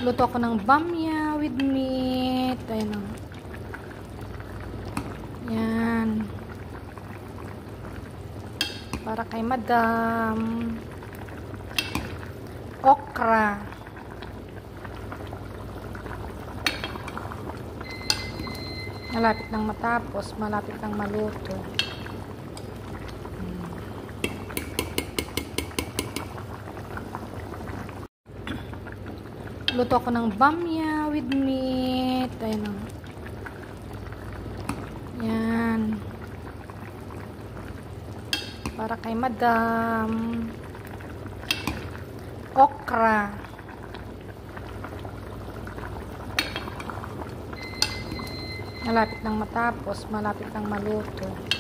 Luto ko ng bamya with meat. Ayan o. Yan. Para kay madam. Okra. Malapit nang matapos. Malapit nang maluto. Luto ko ng bamya with meat. Ayan o. Yan. Para kay madam. Okra. Malapit nang matapos. Malapit nang maluto.